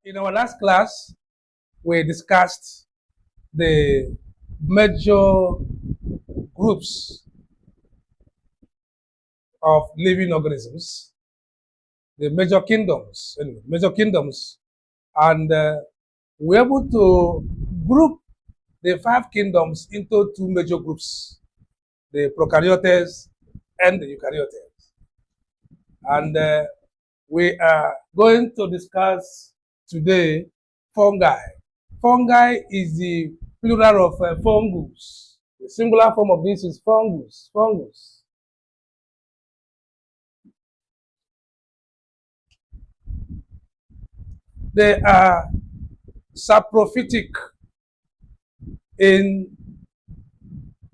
In our last class, we discussed the major groups of living organisms, the major kingdoms, and we're able to group the 5 kingdoms into 2 major groups, the prokaryotes and the eukaryotes. And we are going to discuss today fungi. Fungi is the plural of fungus. The singular form of this is fungus. Fungus. They are saprophytic in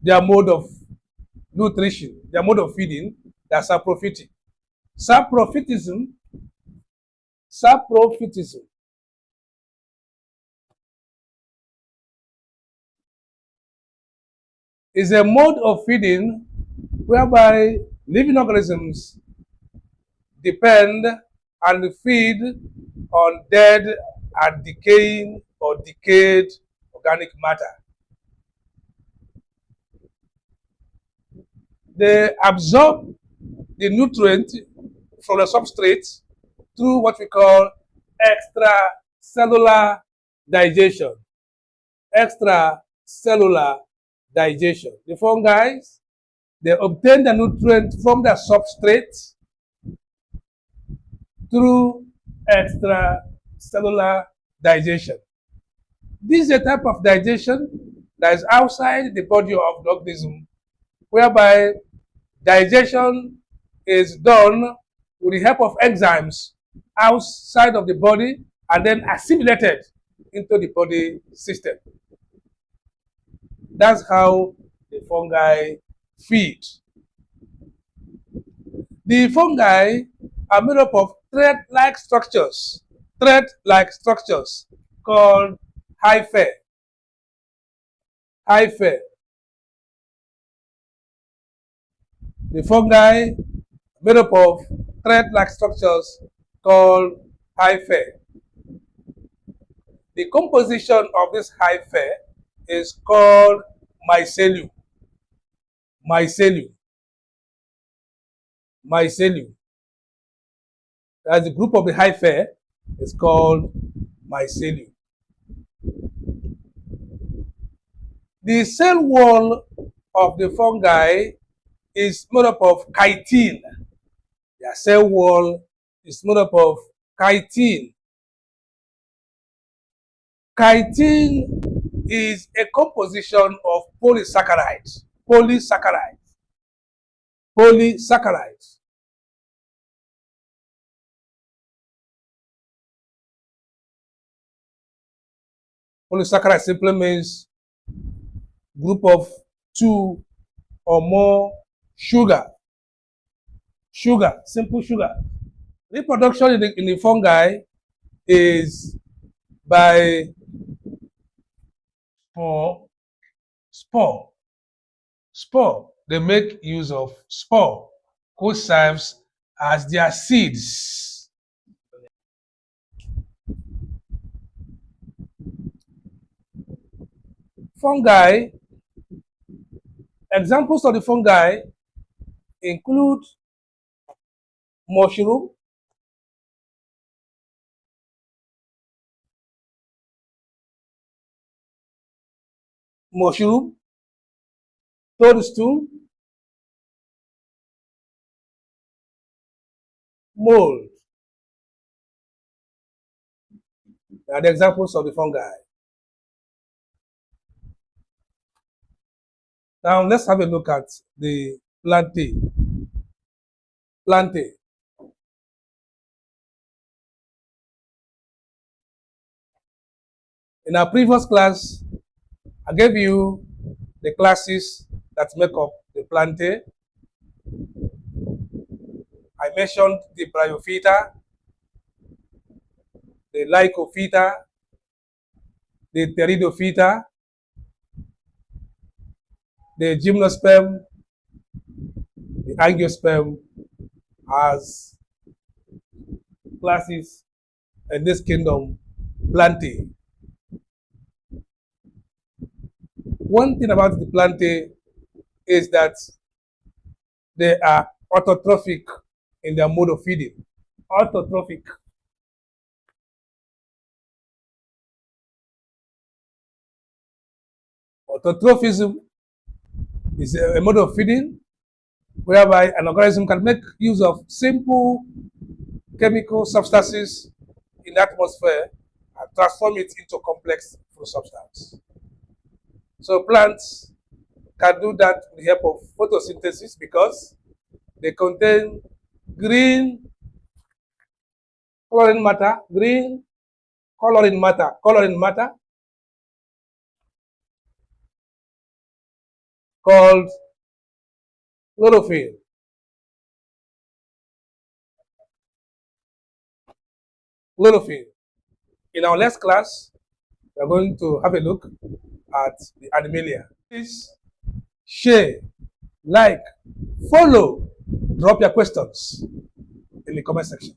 their mode of nutrition, their mode of feeding. They are saprophytic. Saprophytism is a mode of feeding whereby living organisms depend and feed on dead and decaying or decayed organic matter. They absorb the nutrient from the substrate through what we call extracellular digestion. Extracellular digestion. The fungi, they obtain the nutrient from the substrate through extracellular digestion. This is a type of digestion that is outside the body of the organism, whereby digestion is done with the help of enzymes outside of the body and then assimilated into the body system. That's how the fungi feed. The fungi are made up of thread-like structures called hyphae. The fungi made up of thread-like structures called hyphae. The composition of this hyphae is called mycelium. As the group of the hyphae is called mycelium. The cell wall of the fungi is made up of chitin. Their cell wall is made up of chitin. Chitin is a composition of polysaccharides. Polysaccharide simply means group of 2 or more sugar, simple sugar. Reproduction in the fungi is by spore. They make use of spore, which serves as their seeds. Fungi, examples of the fungi include mushroom, toadstool, mold. They are the examples of the fungi. Now let's have a look at the plantae. In our previous class, I gave you the classes that make up the plantae. I mentioned the bryophyta, the lycophyta, the pteridophyta, the gymnosperm, the angiosperm as classes in this kingdom plantae. One thing about the plantae is that they are autotrophic in their mode of feeding. Autotrophic. Autotrophism is a mode of feeding whereby an organism can make use of simple chemical substances in the atmosphere and transform it into complex food substance. So plants can do that with the help of photosynthesis because they contain green coloring matter, coloring matter called chlorophyll. Chlorophyll. In our next class, we are going to have a look at the Animalia. Please share, like, follow, drop your questions in the comment section.